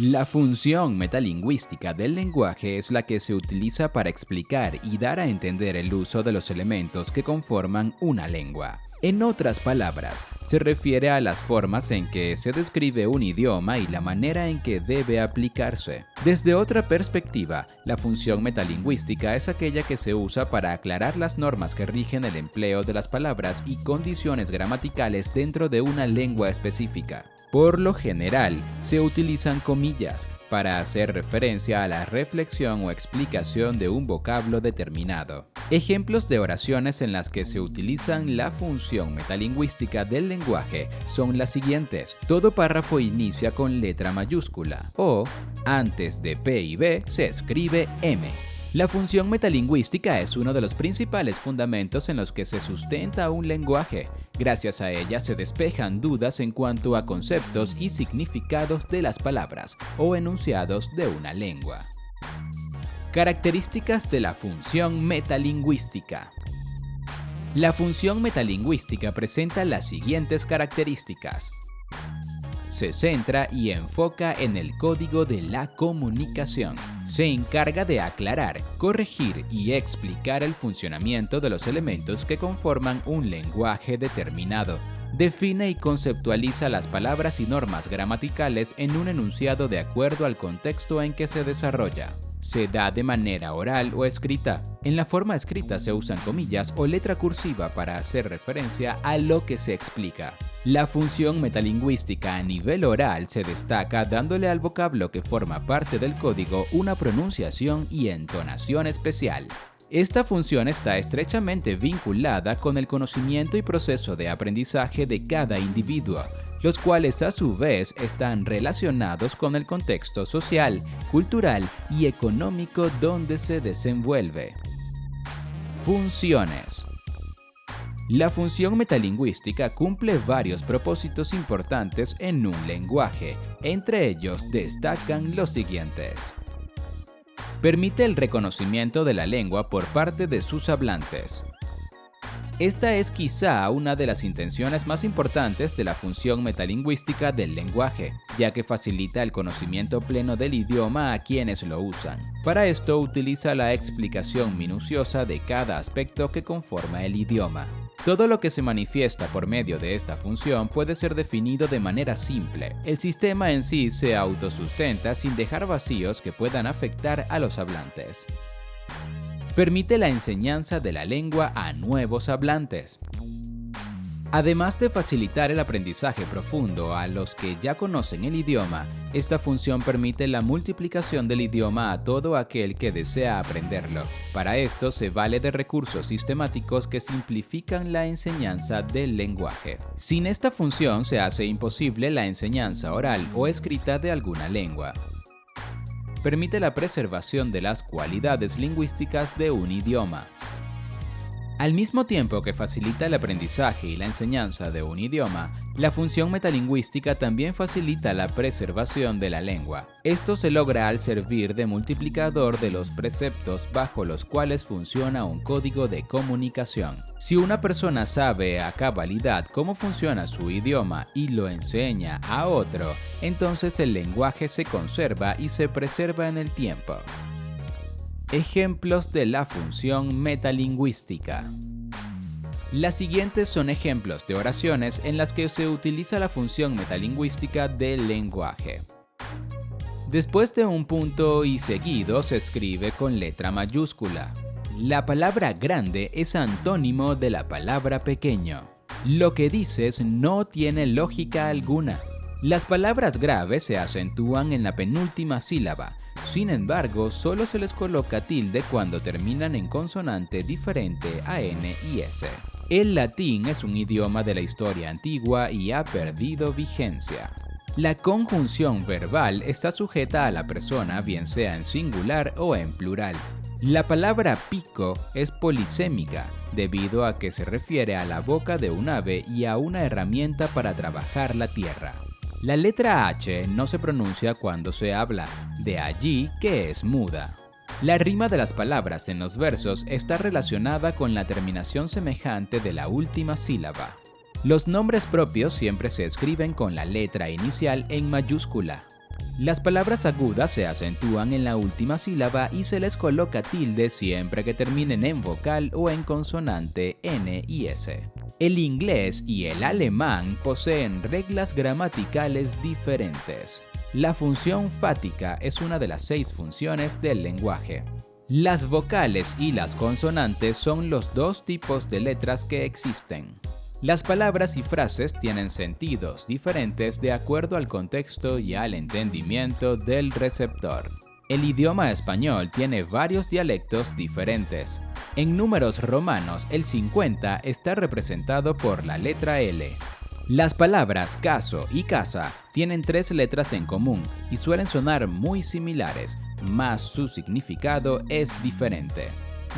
La función metalingüística del lenguaje es la que se utiliza para explicar y dar a entender el uso de los elementos que conforman una lengua. En otras palabras, se refiere a las formas en que se describe un idioma y la manera en que debe aplicarse. Desde otra perspectiva, la función metalingüística es aquella que se usa para aclarar las normas que rigen el empleo de las palabras y condiciones gramaticales dentro de una lengua específica. Por lo general, se utilizan comillas para hacer referencia a la reflexión o explicación de un vocablo determinado. Ejemplos de oraciones en las que se utilizan la función metalingüística del lenguaje son las siguientes. Todo párrafo inicia con letra mayúscula o antes de P y B se escribe M. La función metalingüística es uno de los principales fundamentos en los que se sustenta un lenguaje. Gracias a ella se despejan dudas en cuanto a conceptos y significados de las palabras o enunciados de una lengua. Características de la función metalingüística. La función metalingüística presenta las siguientes características. Se centra y enfoca en el código de la comunicación. Se encarga de aclarar, corregir y explicar el funcionamiento de los elementos que conforman un lenguaje determinado. Define y conceptualiza las palabras y normas gramaticales en un enunciado de acuerdo al contexto en que se desarrolla. Se da de manera oral o escrita. En la forma escrita se usan comillas o letra cursiva para hacer referencia a lo que se explica. La función metalingüística a nivel oral se destaca dándole al vocablo que forma parte del código una pronunciación y entonación especial. Esta función está estrechamente vinculada con el conocimiento y proceso de aprendizaje de cada individuo, los cuales a su vez están relacionados con el contexto social, cultural y económico donde se desenvuelve. Funciones. La función metalingüística cumple varios propósitos importantes en un lenguaje. Entre ellos destacan los siguientes. Permite el reconocimiento de la lengua por parte de sus hablantes. Esta es quizá una de las intenciones más importantes de la función metalingüística del lenguaje, ya que facilita el conocimiento pleno del idioma a quienes lo usan. Para esto utiliza la explicación minuciosa de cada aspecto que conforma el idioma. Todo lo que se manifiesta por medio de esta función puede ser definido de manera simple. El sistema en sí se autosustenta sin dejar vacíos que puedan afectar a los hablantes. Permite la enseñanza de la lengua a nuevos hablantes. Además de facilitar el aprendizaje profundo a los que ya conocen el idioma, esta función permite la multiplicación del idioma a todo aquel que desea aprenderlo. Para esto se vale de recursos sistemáticos que simplifican la enseñanza del lenguaje. Sin esta función se hace imposible la enseñanza oral o escrita de alguna lengua. Permite la preservación de las cualidades lingüísticas de un idioma. Al mismo tiempo que facilita el aprendizaje y la enseñanza de un idioma, la función metalingüística también facilita la preservación de la lengua. Esto se logra al servir de multiplicador de los preceptos bajo los cuales funciona un código de comunicación. Si una persona sabe a cabalidad cómo funciona su idioma y lo enseña a otro, entonces el lenguaje se conserva y se preserva en el tiempo. Ejemplos de la función metalingüística. Las siguientes son ejemplos de oraciones en las que se utiliza la función metalingüística del lenguaje. Después de un punto y seguido se escribe con letra mayúscula. La palabra grande es antónimo de la palabra pequeño. Lo que dices no tiene lógica alguna. Las palabras graves se acentúan en la penúltima sílaba. Sin embargo, solo se les coloca tilde cuando terminan en consonante diferente a N y S. El latín es un idioma de la historia antigua y ha perdido vigencia. La conjunción verbal está sujeta a la persona, bien sea en singular o en plural. La palabra pico es polisémica, debido a que se refiere a la boca de un ave y a una herramienta para trabajar la tierra. La letra H no se pronuncia cuando se habla, de allí que es muda. La rima de las palabras en los versos está relacionada con la terminación semejante de la última sílaba. Los nombres propios siempre se escriben con la letra inicial en mayúscula. Las palabras agudas se acentúan en la última sílaba y se les coloca tilde siempre que terminen en vocal o en consonante N y S. El inglés y el alemán poseen reglas gramaticales diferentes. La función fática es una de las 6 funciones del lenguaje. Las vocales y las consonantes son los 2 tipos de letras que existen. Las palabras y frases tienen sentidos diferentes de acuerdo al contexto y al entendimiento del receptor. El idioma español tiene varios dialectos diferentes. En números romanos, el 50 está representado por la letra L. Las palabras caso y casa tienen 3 letras en común y suelen sonar muy similares, mas su significado es diferente.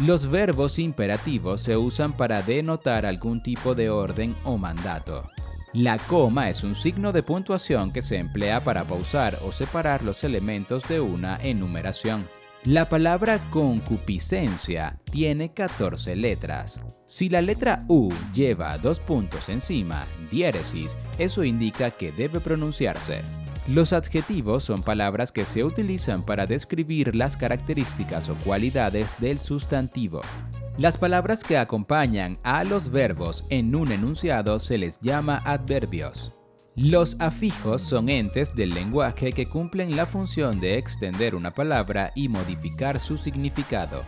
Los verbos imperativos se usan para denotar algún tipo de orden o mandato. La coma es un signo de puntuación que se emplea para pausar o separar los elementos de una enumeración. La palabra concupiscencia tiene 14 letras. Si la letra U lleva 2 puntos encima, diéresis, eso indica que debe pronunciarse. Los adjetivos son palabras que se utilizan para describir las características o cualidades del sustantivo. Las palabras que acompañan a los verbos en un enunciado se les llama adverbios. Los afijos son entes del lenguaje que cumplen la función de extender una palabra y modificar su significado.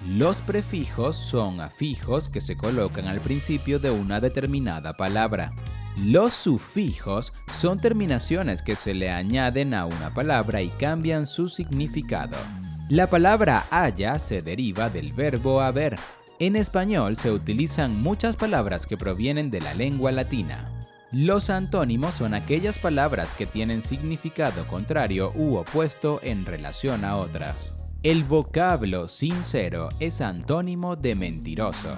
Los prefijos son afijos que se colocan al principio de una determinada palabra. Los sufijos son terminaciones que se le añaden a una palabra y cambian su significado. La palabra haya se deriva del verbo haber. En español se utilizan muchas palabras que provienen de la lengua latina. Los antónimos son aquellas palabras que tienen significado contrario u opuesto en relación a otras. El vocablo sincero es antónimo de mentiroso.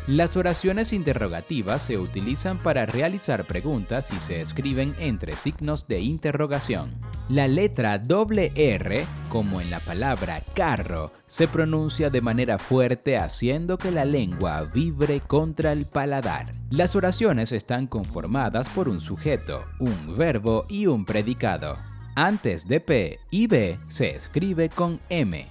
Las oraciones interrogativas se utilizan para realizar preguntas y se escriben entre signos de interrogación. La letra R, como en la palabra carro, se pronuncia de manera fuerte haciendo que la lengua vibre contra el paladar. Las oraciones están conformadas por un sujeto, un verbo y un predicado. Antes de P y B se escribe con M.